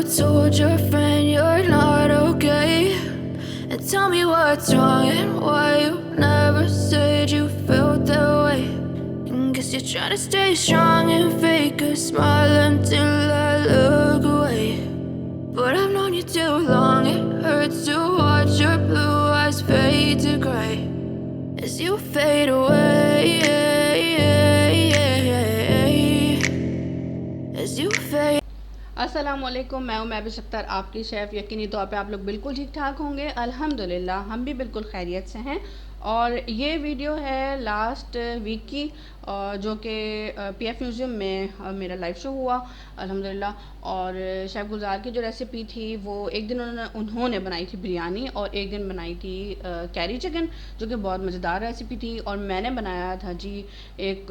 told your friend you're not okay? And tell me what's wrong and why you never said you felt that way. And guess you're trying to stay strong and fake a smile until I look away. But I've known you too long, it hurts to watch your blue eyes fade to gray as you fade away, as you fade. अस्सलामुअलैकुम, मैं हूँ महबूब अख्तर, आपकी chef. यकीनी तौर पे आप लोग बिल्कुल ठीक ठाक होंगे। अल्हम्दुलिल्लाह हम भी बिल्कुल खैरियत से हैं। और ये वीडियो है लास्ट वीक की, जो कि पीएफ म्यूज़ियम में मेरा लाइव शो हुआ अल्हम्दुलिल्लाह। और शेफ़ गुलजार की जो रेसिपी थी वो एक दिन उन्होंने बनाई थी बिरयानी, और एक दिन बनाई थी कैरी चिकन, जो कि बहुत मज़ेदार रेसिपी थी। और मैंने बनाया था जी एक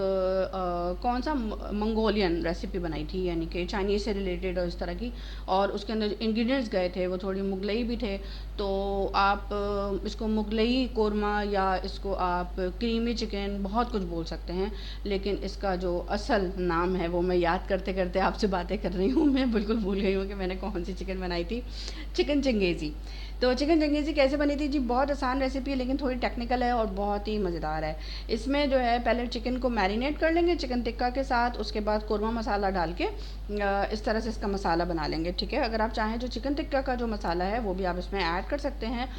कौन सा मंगोलियन रेसिपी बनाई थी, यानी कि चाइनीज़ से रिलेटेड और इस तरह की। और उसके अंदर इंग्रेडिएंट्स गए थे वो थोड़ी मुगलई भी थे। तो आप इसको मुगलई कोरमा या इसको आप क्रीमी चिकन बहुत कुछ बोल सकते हैं, लेकिन इसका जो असल नाम है वो मैं याद करते करते आपसे बातें कर रही हूँ, मैं बिल्कुल भूल गई हूँ कि मैंने कौन सी चिकन बनाई थी। चिकन चंगेज़ी। तो चिकन चंगेज़ी कैसे बनी थी जी? बहुत आसान रेसिपी है, लेकिन थोड़ी टेक्निकल है और बहुत ही मज़ेदार है। इसमें जो है पहले चिकन को मैरिनेट कर लेंगे चिकन टिक्का के साथ, उसके बाद कोरमा मसाला डाल के इस तरह से इसका मसाला बना लेंगे, ठीक है। अगर आप चाहें जो चिकन टिक्का का जो मसाला है वो भी आप इसमें ऐड कर सकते हैं,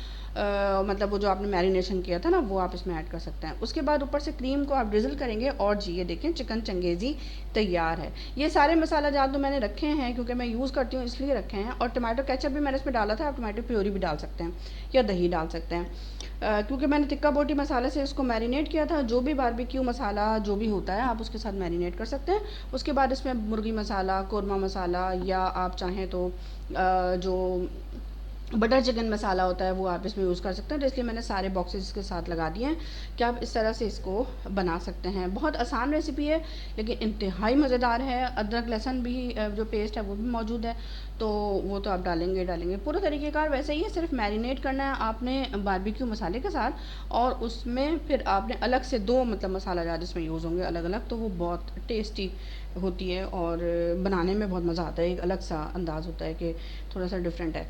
मतलब वो जो आपने मैरिनेशन किया था ना वो आप इसमें ऐड कर सकते हैं। उसके बाद ऊपर से क्रीम को आप ड्रिज़ल करेंगे, और जी ये देखें चिकन चंगेज़ी तैयार है। ये सारे मसाला जात तो मैंने रखे हैं क्योंकि मैं यूज़ करती हूँ इसलिए रखे हैं। और टमाटो केचप भी मैंने इसमें डाला था, आप टमाटो प्योरी भी डाल सकते हैं या दही डाल सकते हैं। क्योंकि मैंने टिक्का बोटी मसाले से इसको मैरिनेट किया था, जो भी बारबेक्यू मसाला जो भी होता है आप उसके साथ मैरिनेट कर सकते हैं। उसके बाद इसमें मुर्गी मसाला, कोरमा मसाला, या आप चाहें तो जो बटर चिकन मसाला होता है वो आप इसमें यूज़ कर सकते हैं। तो इसलिए मैंने सारे बॉक्सेस के साथ लगा दिए हैं कि आप इस तरह से इसको बना सकते हैं। बहुत आसान रेसिपी है लेकिन इंतहाई मज़ेदार है। अदरक लहसुन भी जो पेस्ट है वो भी मौजूद है, तो वो तो आप डालेंगे पूरा तरीक़ेकार वैसे ही है। सिर्फ मैरिनेट करना है आपने बारबेक्यू मसाले के साथ, और उसमें फिर आपने अलग से दो मतलब मसाला जार जिसमें यूज़ होंगे अलग अलग, तो वो बहुत टेस्टी होती है और बनाने में बहुत मज़ा आता है। एक अलग सा अंदाज़ होता है कि थोड़ा सा डिफरेंट है।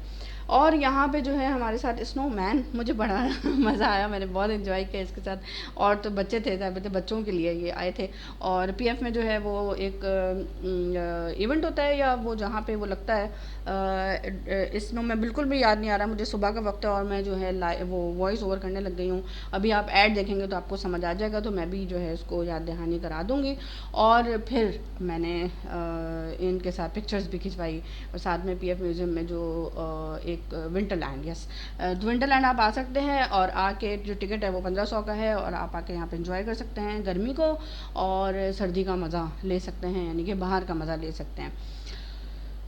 और यहाँ पे जो है हमारे साथ स्नोमैन, मुझे बड़ा मज़ा आया, मैंने बहुत एंजॉय किया इसके साथ। और तो बच्चे थे तो बच्चों के लिए ये आए थे। और पीएफ में जो है वो एक इवेंट होता है, या वो जहाँ पे वो लगता है स्नो में बिल्कुल भी याद नहीं आ रहा मुझे, सुबह का वक्त है और मैं जो है वो वॉइस ओवर करने लग गई हूँ। अभी आप ऐड देखेंगे तो आपको समझ आ जाएगा, तो मैं भी जो है इसको याद दहानी करा दूँगी। और फिर मैंने इनके साथ पिक्चर्स भी खिंचवाई, और साथ में पीएफ म्यूज़ियम में जो एक विंटरलैंड, यस विंटरलैंड आप आ सकते हैं, और आके जो टिकट है वो 1500 का है, और आप आके यहाँ पे एंजॉय कर सकते हैं गर्मी को और सर्दी का मज़ा ले सकते हैं, यानी कि बाहर का मज़ा ले सकते हैं।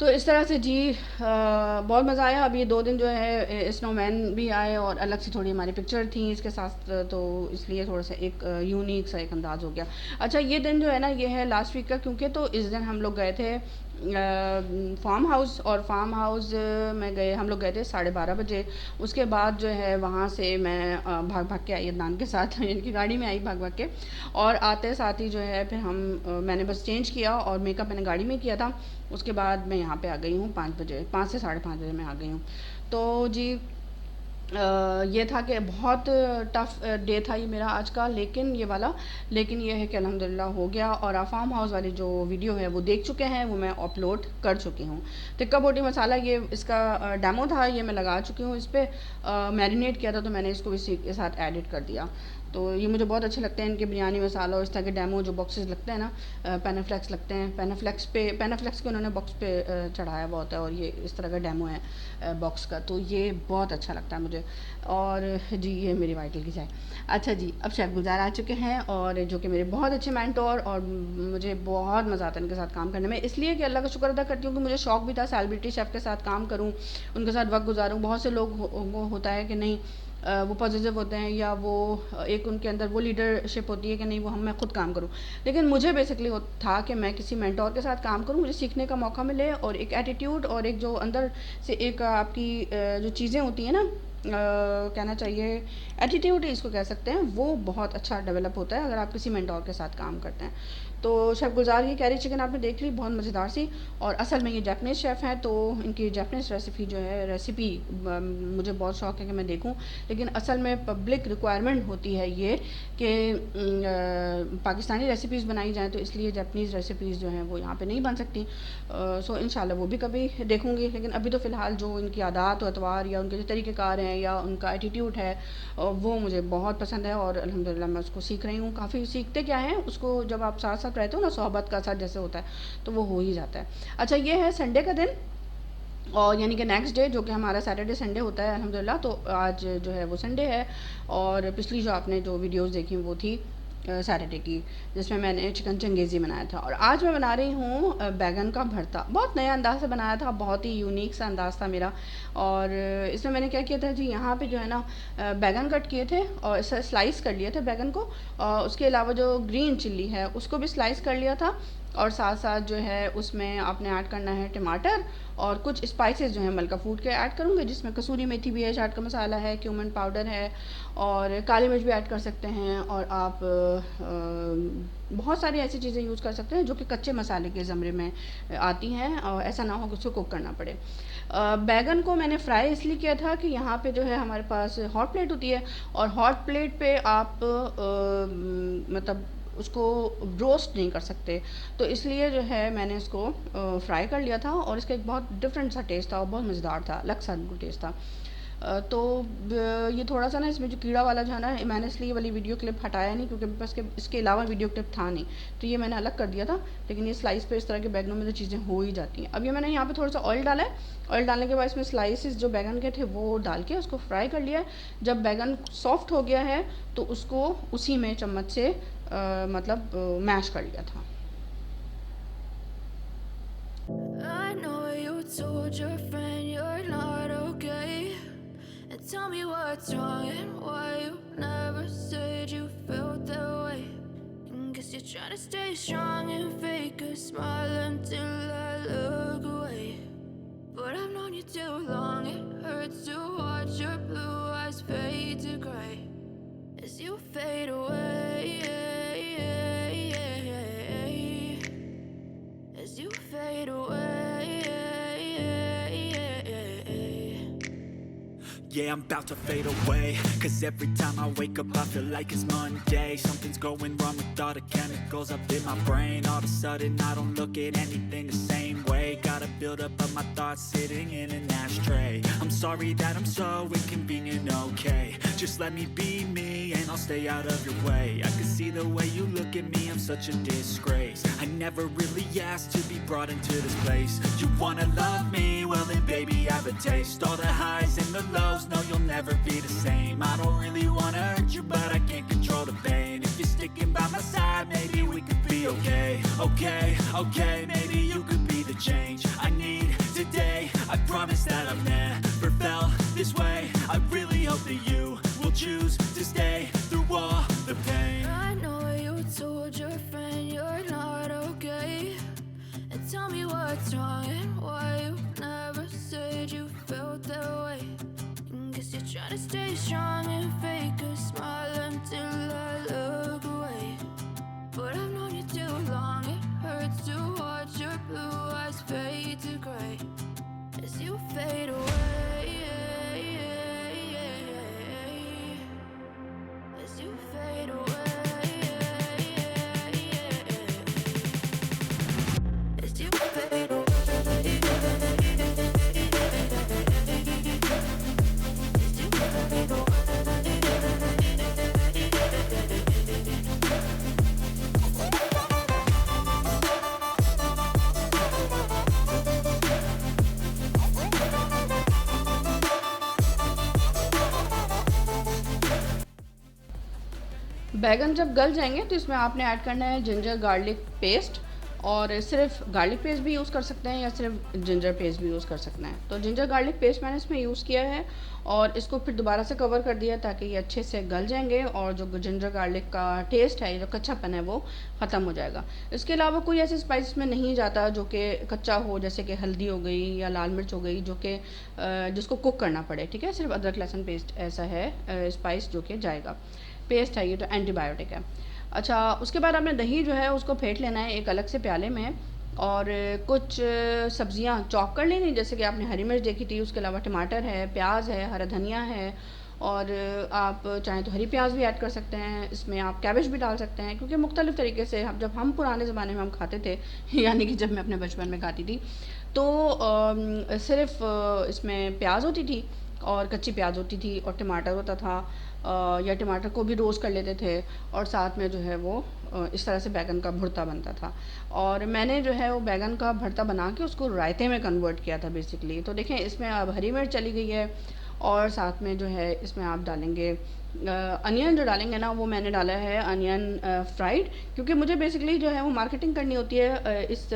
तो इस तरह से जी बहुत मज़ा आया। अब ये 2 दिन जो है स्नोमैन भी आए और अलग से थोड़ी हमारी पिक्चर थी इसके साथ, तो इसलिए थोड़ा सा एक यूनिक सा एक अंदाज़ हो गया। अच्छा, ये दिन जो है ना ये है लास्ट वीक का, क्योंकि तो इस दिन हम लोग गए थे फार्म हाउस, और फार्म हाउस में गए हम लोग गए थे 12:30 बजे। उसके बाद जो है वहाँ से मैं भाग भाग के आई अदनान के साथ इनकी गाड़ी में आई भाग भाग के, और आते साथ ही जो है फिर मैंने बस चेंज किया और मेकअप मैंने गाड़ी में किया था। उसके बाद मैं यहाँ पे आ गई हूँ 5 बजे, 5 से 5:30 बजे मैं आ गई हूँ। तो जी ये था कि बहुत टफ़ डे था ये मेरा आज का, लेकिन ये वाला, लेकिन ये है कि अल्हम्दुलिल्लाह हो गया। और आप फार्म हाउस वाली जो वीडियो है वो देख चुके हैं, वो मैं अपलोड कर चुकी हूँ। टिक्का बोटी मसाला ये इसका डेमो था, ये मैं लगा चुकी हूँ इस पर। मैरिनेट किया था तो मैंने इसको इसी के साथ एडिट कर दिया। तो ये मुझे बहुत अच्छे लगते हैं इनके बिरयानी मसाला, और इस तरह के डेमो जो बॉक्सेस लगते हैं ना, पैनाफ्लेक्स लगते हैं, पैनाफ्लेक्स के उन्होंने बॉक्स पे चढ़ाया हुआ होता है, और ये इस तरह का डेमो है बॉक्स का, तो ये बहुत अच्छा लगता है मुझे। और जी ये मेरी वाइटल की चाय। अच्छा जी, अब शेफ़ गुलजार आ चुके हैं, और जो कि मेरे बहुत अच्छे मेंटोर, और मुझे बहुत मज़ा आता है इनके साथ काम करने में, इसलिए कि अल्लाह का शुक्र अदा करती हूँ कि मुझे शौक़ भी था सेलिब्रिटी शेफ़ के साथ काम करूँ, उनके साथ वक्त गुजारूँ। बहुत से लोग को होता है कि नहीं वो पॉजिटिव होते हैं, या वो एक उनके अंदर वो लीडरशिप होती है कि नहीं वो मैं खुद काम करूं, लेकिन मुझे बेसिकली था कि मैं किसी मेंटोर के साथ काम करूं, मुझे सीखने का मौका मिले, और एक एटीट्यूड और एक जो अंदर से एक आपकी जो चीज़ें होती हैं ना, कहना चाहिए एटीट्यूड ही इसको कह सकते हैं, वो बहुत अच्छा डेवलप होता है अगर आप किसी मेंटोर के साथ काम करते हैं। तो शेफ़ गुलजार की कैरी चिकन आपने देख ली, बहुत मज़ेदार सी। और असल में ये जापानीज़ शेफ़ हैं, तो इनकी जापानीज़ रेसिपी जो है मुझे बहुत शौक़ है कि मैं देखूं, लेकिन असल में पब्लिक रिक्वायरमेंट होती है ये कि पाकिस्तानी रेसिपीज़ बनाई जाएँ, तो इसलिए जापानीज़ रेसिपीज़ जो हैं वो यहाँ पे नहीं बन सकती। सो इंशाल्लाह वो भी कभी देखूँगी, लेकिन अभी तो फ़िलहाल जो इनकी आदात व अतवार या उनके जो तरीक़ेकार हैं या उनका एटीट्यूड है वो मुझे बहुत पसंद है, और अल्हम्दुलिल्लाह मैं उसको सीख रही हूँ। काफ़ी सीखते क्या है उसको, जब आप साथ साथ रहते हो ना, सोहबत का असर जैसे होता है, तो वो हो ही जाता है। अच्छा, ये है संडे का दिन, और यानी कि नेक्स्ट डे जो कि हमारा सैटरडे संडे होता है अल्हम्दुलिल्लाह। तो आज जो है वो संडे है, और पिछली जो आपने जो वीडियोस देखी वो थी सैटरडे की, जिसमें मैंने चिकन चंगेज़ी बनाया था। और आज मैं बना रही हूँ बैगन का भरता। बहुत नया अंदाज़ से बनाया था, बहुत ही यूनिक सा अंदाज़ था मेरा। और इसमें मैंने क्या किया था जी, यहाँ पे जो है ना बैगन कट किए थे और इसे स्लाइस कर लिए थे बैगन को, और उसके अलावा जो ग्रीन चिल्ली है उसको भी स्लाइस कर लिया था। और साथ साथ जो है उसमें आपने ऐड करना है टमाटर, और कुछ स्पाइसेस जो है मलका फूड के ऐड करूँगी, जिसमें कसूरी मेथी भी है, चाट का मसाला है, क्यूमिन पाउडर है, और काली मिर्च भी ऐड कर सकते हैं। और आप बहुत सारी ऐसी चीज़ें यूज़ कर सकते हैं जो कि कच्चे मसाले के ज़मरे में आती हैं, और ऐसा ना हो कि उसको कुक करना पड़े। बैगन को मैंने फ्राई इसलिए किया था कि यहाँ पे जो है हमारे पास हॉट प्लेट होती है, और हॉट प्लेट पे आप मतलब उसको रोस्ट नहीं कर सकते, तो इसलिए जो है मैंने इसको फ्राई कर लिया था, और इसका एक बहुत डिफरेंट सा टेस्ट था और बहुत मज़ेदार था, अलग सा टेस्ट था। तो ये थोड़ा सा ना इसमें जो कीड़ा वाला जो है ना, मैंने इसलिए वाली वीडियो क्लिप हटाया नहीं, क्योंकि बस के इसके अलावा वीडियो क्लिप था नहीं, तो ये मैंने अलग कर दिया था। लेकिन ये स्लाइस पे इस तरह के बैगनों में तो चीज़ें हो ही जाती हैं। अब ये मैंने यहाँ पे थोड़ा सा ऑयल डाला है, ऑयल डालने के बाद इसमें स्लाइसेस जो बैगन के थे वो डाल के उसको फ्राई कर लिया है। जब बैगन सॉफ्ट हो गया है तो उसको उसी में चम्मच से मतलब मैश कर लिया था। I know you told your friend you're not okay, and tell me what's wrong and why you never said you felt that way. And guess you're trying to stay strong and fake a smile until I look away. But I've known you too long, it hurts to watch your blue eyes fade to gray as you fade away, as you fade away. Yeah, I'm about to fade away, 'cause every time I wake up I feel like it's Monday. Something's going wrong with all the chemicals up in my brain. All of a sudden I don't look at anything the same way. Gotta build up of my thoughts sitting in an ashtray. I'm sorry that I'm so inconvenient, okay? Just let me be me and I'll stay out of your way. I can see the way you look at me, I'm such a disgrace. I never really asked to be brought into this place. You wanna love me? Well then baby I have a taste. All the highs and the lows, no you'll never be the same. I don't really wanna hurt you but I can't control the pain. If you're sticking by my side maybe we could be okay. Okay, maybe you could be the change I need today. I promise that I've never felt this way. I really hope that you will choose to stay through all the pain. I know you told your friend you're not okay, and tell me what's wrong and why you never said you felt that way. And guess you're trying to stay strong and fake a smile until I look away. But I've known you too long, it hurts to watch your blue eyes fade to gray as you fade away, as you fade away, as you fade away, as you fade away. बैगन जब गल जाएंगे तो इसमें आपने add करना है ginger garlic paste, और सिर्फ गार्लिक पेस्ट भी यूज़ कर सकते हैं या सिर्फ जिंजर पेस्ट भी यूज़ कर सकते हैं। तो जिंजर गार्लिक पेस्ट मैंने इसमें यूज़ किया है, और इसको फिर दोबारा से कवर कर दिया ताकि ये अच्छे से गल जाएंगे, और जो जिंजर गार्लिक का टेस्ट है, जो कच्चापन है वो ख़त्म हो जाएगा। इसके अलावा कोई ऐसे स्पाइस में नहीं जाता जो कि कच्चा हो, जैसे कि हल्दी हो गई या लाल मिर्च हो गई, जो कि जिसको कुक करना पड़े। ठीक है, सिर्फ अदरक लहसुन पेस्ट ऐसा है स्पाइस जो कि जाएगा। पेस्ट है ये, तो एंटीबायोटिक है। अच्छा, उसके बाद आपने दही जो है उसको फेंट लेना है एक अलग से प्याले में, और कुछ सब्जियां चॉप कर लेनी, जैसे कि आपने हरी मिर्च देखी थी, उसके अलावा टमाटर है, प्याज है, हरा धनिया है, और आप चाहें तो हरी प्याज भी ऐड कर सकते हैं, इसमें आप कैबेज भी डाल सकते हैं, क्योंकि मुख्तलिफ़ तरीके से जब हम पुराने ज़माने में हम खाते थे यानी कि जब मैं अपने बचपन में खाती थी, तो सिर्फ इसमें प्याज होती थी और कच्ची प्याज होती थी और टमाटर होता था, या टमाटर को भी रोस्ट कर लेते थे, और साथ में जो है वो इस तरह से बैगन का भुर्ता बनता था। और मैंने जो है वो बैगन का भरता बना के उसको रायते में कन्वर्ट किया था बेसिकली। तो देखें इसमें अब हरी मिर्च चली गई है, और साथ में जो है इसमें आप डालेंगे अनियन, जो डालेंगे ना वो मैंने डाला है अनियन फ्राइड, क्योंकि मुझे बेसिकली जो है वो मार्केटिंग करनी होती है इस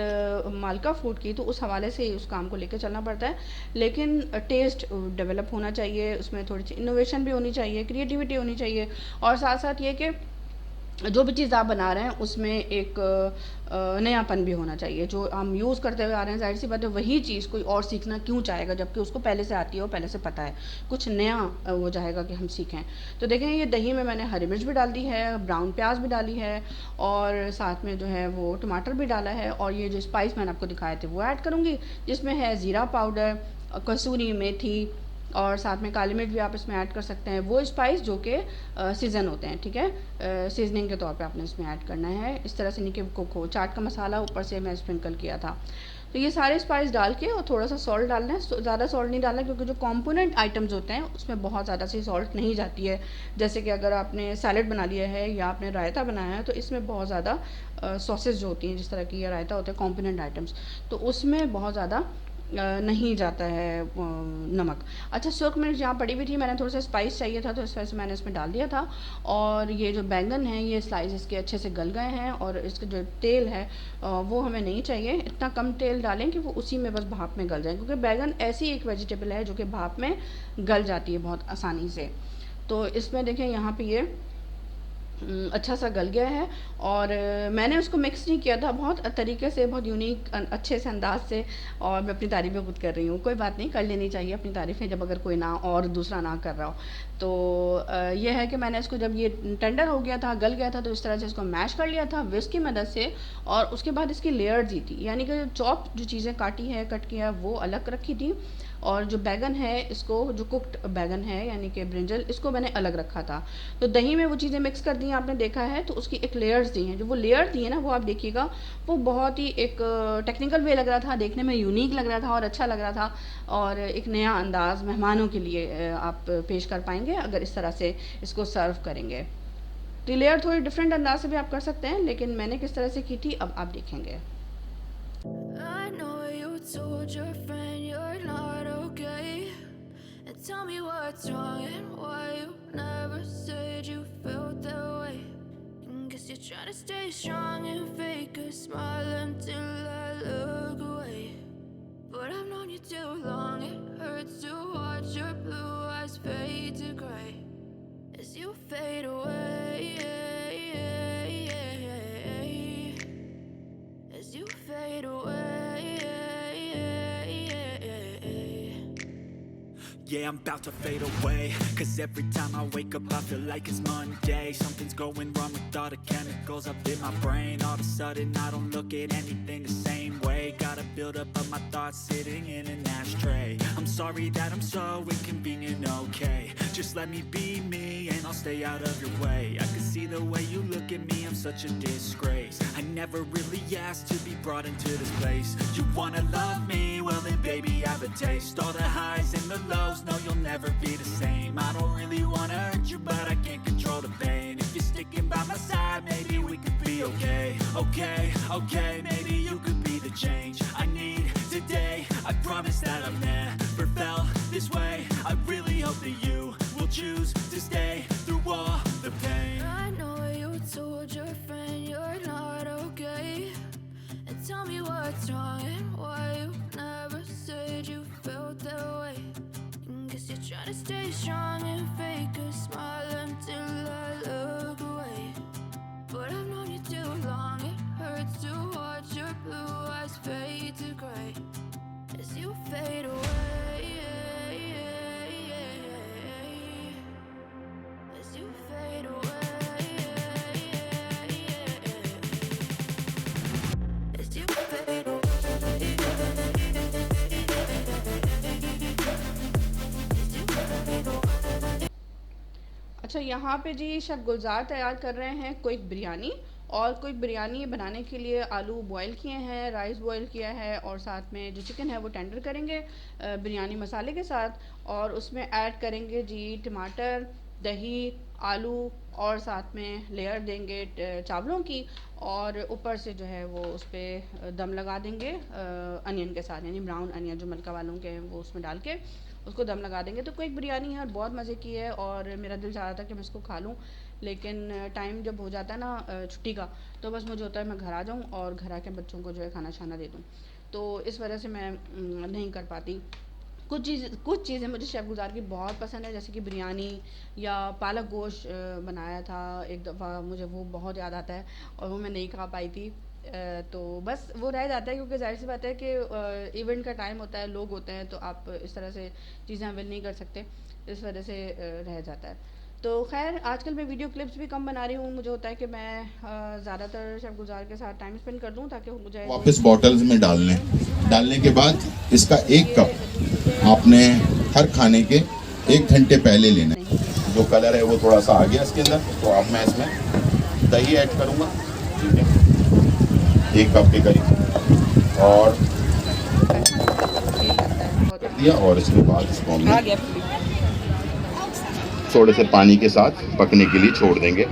मालका फूड की, तो उस हवाले से उस काम को लेकर चलना पड़ता है। लेकिन टेस्ट डेवलप होना चाहिए, उसमें थोड़ी सी इनोवेशन भी होनी चाहिए, क्रिएटिविटी होनी चाहिए, और साथ साथ ये कि जो भी चीज़ आप बना रहे हैं उसमें एक नयापन भी होना चाहिए। जो हम यूज़ करते हुए आ रहे हैं, ज़ाहिर सी बात है वही चीज़ कोई और सीखना क्यों चाहेगा, जबकि उसको पहले से आती है और पहले से पता है, कुछ नया वो चाहेगा कि हम सीखें। तो देखें ये दही में मैंने हरी मिर्च भी डाल दी है, ब्राउन प्याज भी डाली है, और साथ में जो है वो टमाटर भी डाला है, और ये जो स्पाइस मैंने आपको दिखाए थे वो ऐड करूँगी, जिसमें है ज़ीरा पाउडर, कसूरी मेथी, और साथ में काली मिर्च भी आप इसमें ऐड कर सकते हैं, वो स्पाइस जो कि सीज़न होते हैं, ठीक है, सीजनिंग के तौर पे आपने इसमें ऐड करना है। इस तरह से नहीं कि को चाट का मसाला ऊपर से मैं स्प्रिंकल किया था। तो ये सारे स्पाइस डाल के और थोड़ा सा सॉल्ट डालना है, ज़्यादा सॉल्ट नहीं डालना, क्योंकि जो कंपोनेंट आइटम्स होते हैं उसमें बहुत ज़्यादा सी सॉल्ट नहीं जाती है। जैसे कि अगर आपने सैलड बना लिया है या आपने रायता बनाया है, तो इसमें बहुत ज़्यादा सॉसेज जो होती हैं, जिस तरह की ये रायता होता है कंपोनेंट आइटम्स, तो उसमें बहुत ज़्यादा नहीं जाता है नमक। अच्छा, सुर्ख मिर्च यहाँ पड़ी हुई थी, मैंने थोड़ा सा स्पाइस चाहिए था तो इस वजह से मैंने इसमें डाल दिया था। और ये जो बैंगन है ये स्लाइस इसके अच्छे से गल गए हैं, और इसका जो तेल है वो हमें नहीं चाहिए, इतना कम तेल डालें कि वो उसी में बस भाप में गल जाए, क्योंकि बैंगन ऐसी एक वेजिटेबल है जो कि भाप में गल जाती है बहुत आसानी से। तो इसमें देखें यहाँ पे ये अच्छा सा गल गया है, और मैंने उसको मिक्स नहीं किया था, बहुत तरीके से, बहुत यूनिक अच्छे से अंदाज से, और मैं अपनी तारीफ़ें खुद कर रही हूँ। कोई बात नहीं, कर लेनी चाहिए अपनी तारीफ़ें जब अगर कोई ना और दूसरा ना कर रहा हो। तो ये है कि मैंने इसको जब ये टेंडर हो गया था, गल गया था, तो इस तरह से इसको मैश कर लिया था विस्क की मदद से, और उसके बाद इसकी लेयर दी थी, यानी कि चॉप जो चीज़ें काटी है, कट किया वो अलग रखी थी, और जो बैगन है इसको, जो कुक्ड बैगन है यानी कि ब्रिंजल, इसको मैंने अलग रखा था। तो दही में वो चीज़ें मिक्स कर दी हैं आपने देखा है, तो उसकी एक लेयर्स दी हैं, जो वो लेयर दी है ना वो आप देखिएगा, वो बहुत ही एक टेक्निकल वे लग रहा था, देखने में यूनिक लग रहा था और अच्छा लग रहा था, और एक नया अंदाज़ मेहमानों के लिए आप पेश कर पाएंगे अगर इस तरह से इसको सर्व करेंगे। तो लेयर थोड़ी डिफरेंट अंदाज से भी आप कर सकते हैं, लेकिन मैंने किस तरह से की थी अब आप देखेंगे। I know you told your friend you're not okay, and tell me what's wrong and why you never said you felt that way. And guess you're trying to stay strong and fake a smile until I look away. But I've known you too long, it hurts to watch your blue eyes fade to gray as you fade away, as you fade away. Yeah, I'm about to fade away, cause every time I wake up I feel like it's Monday. Something's going wrong with all the chemicals up in my brain. All of a sudden I don't look at anything the same way. Gotta build up of my thoughts sitting in an ashtray. I'm sorry that I'm so inconvenient, okay. Just let me be me and I'll stay out of your way. I can see the way you look at me, I'm such a disgrace. I never really asked to be brought into this place. You wanna love me? Well then baby have a taste. All the highs and the lows, no you'll never be the same. I don't really wanna hurt you but I can't control the pain. If you're sticking by my side, maybe we could be okay. Okay, okay, maybe you could be the change I need today. I promise that I've never felt this way. I really hope that you will choose to stay through all the pain. I know you told your friend you're not okay, and tell me what's wrong and why you never said you felt that way. And guess you're trying to stay strong and fake a smile until I look away. But I've known you too long, it hurts to watch your blue eyes fade to gray as you fade away, as you fade away. अच्छा, यहाँ पे जी chef गुलजार तैयार कर रहे हैं quick biryani. और quick biryani बनाने के लिए आलू बॉईल किए हैं, राइस बॉईल किया है और साथ में जो चिकन है वो टेंडर करेंगे बिरयानी मसाले के साथ। और उसमें ऐड करेंगे जी टमाटर, दही, आलू और साथ में लेयर देंगे चावलों की। और ऊपर से जो है वो उस पर दम लगा देंगे अनियन के साथ, यानी ब्राउन अनियन जो मलका वालों के हैं वो उसमें डाल के उसको दम लगा देंगे। तो क्विक बिरयानी है, बहुत मज़े की है और मेरा दिल चाह रहा था कि मैं इसको खा लूँ, लेकिन टाइम जब हो जाता है ना छुट्टी का, तो बस मुझे होता है मैं घर आ जाऊँ और घर आके बच्चों को जो है खाना शाना दे दूँ। तो इस वजह से मैं नहीं कर पाती। कुछ चीज़ें मुझे शेफ़ गुलजार की बहुत पसंद है, जैसे कि बिरयानी या पालक गोश्त बनाया था एक दफ़ा, मुझे वो बहुत याद आता है और वो मैं नहीं खा पाई थी। तो बस वो रह जाता है क्योंकि ज़ाहिर सी बात है कि इवेंट का टाइम होता है, लोग होते हैं, तो आप इस तरह से चीज़ें अवेल नहीं कर सकते, इस वजह से रह जाता है। तो खैर आजकल मैं वीडियो क्लिप्स भी कम बना रही हूँ, मुझे होता है कि मैं ज़्यादातर शेफ़ गुलजार के साथ टाइम स्पेंड कर दूँ ताकि मुझे वापस बॉटल्स में डालने के बाद इसका 1 कप आपने हर खाने के 1 घंटे पहले लेना है। जो कलर है वो थोड़ा सा आ गया इसके अंदर, तो अब मैं इसमें दही ऐड करूँगा, ठीक है, 1 कप के करीब, और कर दिया। और इसके बाद इसको हमने थोड़े से पानी के साथ पकने के लिए छोड़ देंगे।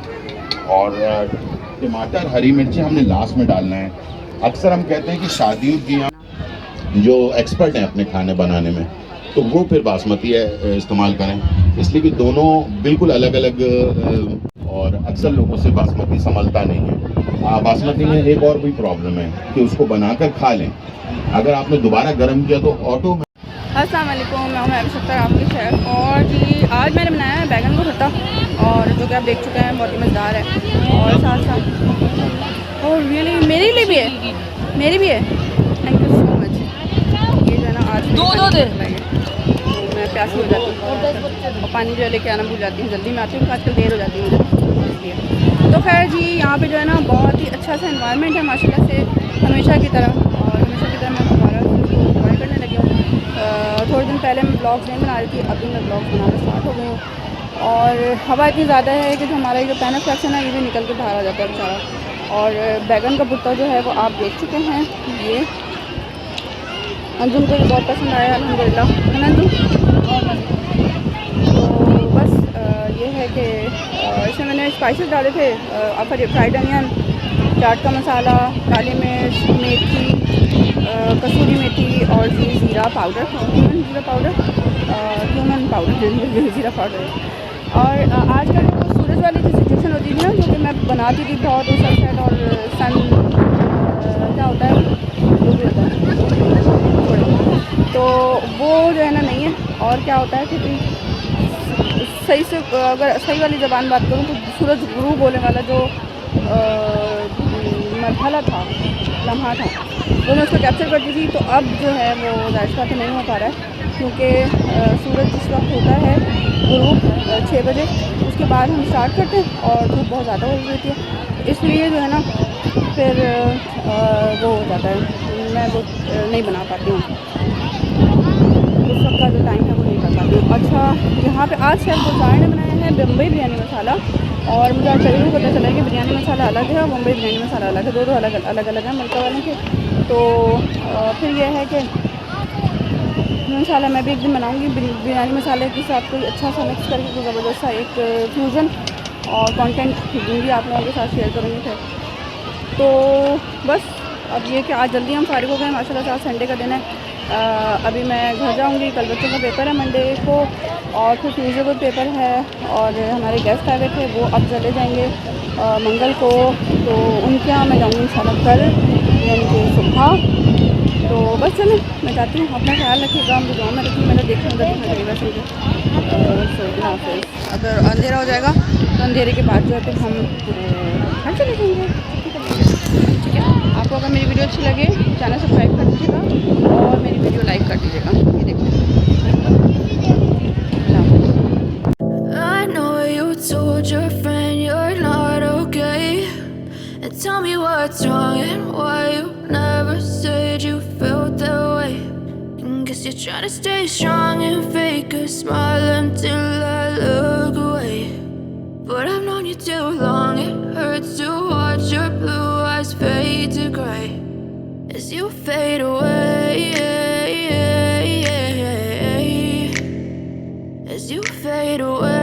और टमाटर, हरी मिर्ची हमने लास्ट में डालना है। अक्सर हम कहते हैं कि शादियों की जो एक्सपर्ट हैं अपने खाने बनाने में, तो वो फिर बासमती है इस्तेमाल करें, इसलिए कि दोनों बिल्कुल अलग अलग, और अक्सर लोगों से बासमती संभलता नहीं है। बासमती में एक और भी प्रॉब्लम है कि उसको बनाकर खा लें, अगर आपने दोबारा गर्म किया तो ऑटो में। अस्सलाम वालेकुम, मैं हूं महबूब अख्तर, आपकी शेफ़। और जी आज मैंने बनाया है बैगन का भरता, और जो कि आप देख चुके हैं बहुत ही मज़ेदार है। और साथ साथ और रियली मेरे लिए भी है, मेरी भी है, थैंक यू सो मच। ये जो है ना आज दो दे तो मैं प्यासी हो जाती हूँ और पानी जो है लेके आना भूल जाती हूँ, जल्दी में आती हूँ, आजकल देर हो जाती है मुझे, इसलिए। तो खैर जी यहाँ पे जो है ना बहुत ही अच्छा सा एनवायरनमेंट है माशाल्लाह से, हमेशा की तरह। और हमेशा की तरह मैं दोबारा उसको इंजॉय करने लगी हूँ। थोड़े दिन पहले मैं ब्लॉग्स नहीं बना रही थी, अभी मैं ब्लॉग्स बनाना स्टार्ट हो गई हूँ। और हवा इतनी ज़्यादा है कि जो हमारा जो पैन फ्लैक्स है ना, ये भी निकल के बाहर आ जाता है बेचारा। और बैगन का भुट्टा जो है वो आप देख चुके हैं, ये अंजुम को ये बहुत पसंद आया अल्हम्दुलिल्लाह, है ना अंजुम। तो बस ये है कि इसमें मैंने स्पाइसेस डाले थे, फ्राइड अनियन, चाट का मसाला, काली मिर्च, मेथी, कसूरी मेथी और ज़ीरा पाउडर, ज़ीरा पाउडर ज़ीरा पाउडर। और आजकल जो सूरज वाली जो सिचुएशन होती थी ना, जो कि मैं बनाती थी बहुत, सनसेट और सन क्या होता है जो भी होता है, तो वो जो है ना नहीं है। और क्या होता है कि सही से अगर सही वाली ज़बान बात करूँ तो सूरज गुरूब होने वाला जो मरहला था, लम्हा था, वो मैं उसको कैप्चर करती थी। तो अब जो है वो ज़ाहिर बात नहीं हो पा रहा है, क्योंकि सूरज जिस वक्त होता है गुरूब 6 बजे, उसके बाद हम स्टार्ट करते हैं और धूप बहुत ज़्यादा हो जाती है, इसलिए जो है ना फिर वो हो जाता है, मैं वो नहीं बना पाती हूँ, उस वक्त का जो टाइम है वो नहीं कर पाती हूँ। अच्छा, यहाँ पे आज शेफ़ गुलजार ने बनाया है बम्बई बिरयानी मसाला, और मुझे आज जरूर पता चला कि बिरयानी मसाला अलग है और बम्बई बिरयानी मसाला अलग है, दो अलग है मलका वालों के। तो फिर यह है कि इंशाल्लाह मैं भी एक दिन बनाऊँगी बिरयानी मसाले के साथ कोई अच्छा सा मिक्स करके, कोई ज़बरदस्त सा एक फ्यूज़न और कंटेंट दूँगी आप लोगों के साथ, शेयर करूँगी फिर। तो बस अब ये कि आज जल्दी हम फारिग हो गए माशाल्लाह से, आज संडे का दिन है। अभी मैं घर जाऊंगी, कल बच्चों का पेपर है मंडे को, और फिर ट्यूसडे को पेपर है, और हमारे गेस्ट आए हुए थे वो अब चले जाएंगे मंगल को, तो उनके यहाँ मैं जाऊँगी इंशाल्लाह कल, यानी कि सुबह। तो बस चलें, मैं चाहती हूँ अपना ख्याल रखिएगा, मुझे गाँव में रखिए, मेरा देखना चाहिएगा मुझे। अगर अंधेरा हो जाएगा तो अंधेरे के बाद जो है फिर हम घर चले जाएंगे, ठीक है। आपको अगर मेरी वीडियो अच्छी लगे चैनल सब्सक्राइब कर दीजिएगा और मेरी वीडियो लाइक कर दीजिएगा। ये देखिए, I know you told your friend you're not okay, and tell me what's wrong and why you never said you felt that way. And guess you're trying to stay strong and fake a smile until I look away. but I've known you too long. It hurts to watch your blue eyes fade to gray as you fade away, as you fade away.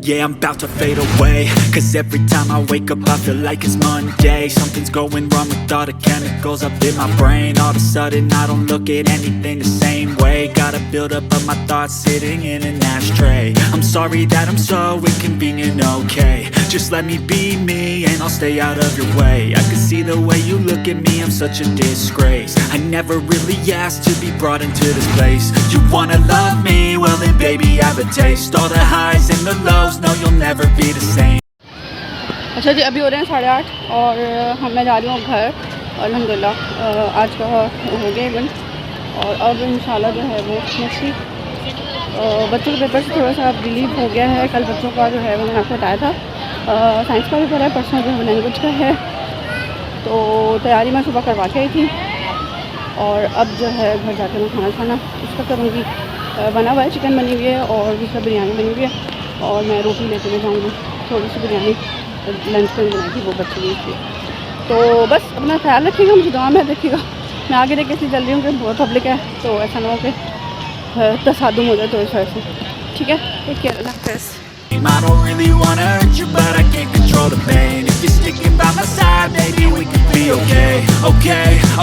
Yeah, I'm about to fade away, cause every time I wake up I feel like it's Monday. Something's going wrong with all the chemicals up in my brain. All of a sudden I don't look at anything the same way. Gotta build up of my thoughts sitting in an ashtray. I'm sorry that I'm so inconvenient, okay. Just let me be me and I'll stay out of your way. I can see the way you look at me, I'm such a disgrace. I never really asked to be brought into this place. You wanna love me? Well then baby I have a taste. All the highs and the lows, no you'll never be the same. अच्छा जी, अभी हो रहे हैं 8:30 और मैं जा रही हूँ घर। अल्हम्दुलिल्लाह आज का हो गया इवेंट और अब इंशाल्लाह जो है वो नेक्स्ट बच्चों के पेपर से थोड़ा सा रिलीफ हो गया है। कल बच्चों का जो है वो मैंने आपको बताया था साइंस का पेपर है, परसों जो है लैंग्वेज का है। तो तैयारी मैं सुबह करवा के आई थी और अब जो है घर जाकर मैं खाना उसका करूँगी। बना हुआ है, चिकन बनी हुई है और दूसरा बिरयानी बनी हुई है और मैं रोटी लेते हुए जाऊँगी। थोड़ी सी बिरयानी लंच में बनाई थी वो बच्चे लिए थी। तो बस अपना ख्याल रखिएगा, मुझे दुआ में रखिएगा। मैं आगे देख के इसलिए चल रही हूँ कि बहुत पब्लिक है तो ऐसा ना हो कि तसादुम हो जाए, तो इस वजह से। ठीक है, टेक केयर, अल्लाह हाफ़िज़। I don't really wanna hurt you, but I can't control the pain. If you're sticking by my side, maybe we could be okay.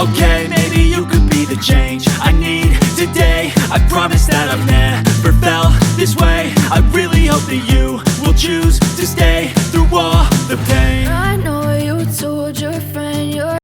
Okay, maybe you could be the change I need today. I promise that I've never felt this way. I really hope that you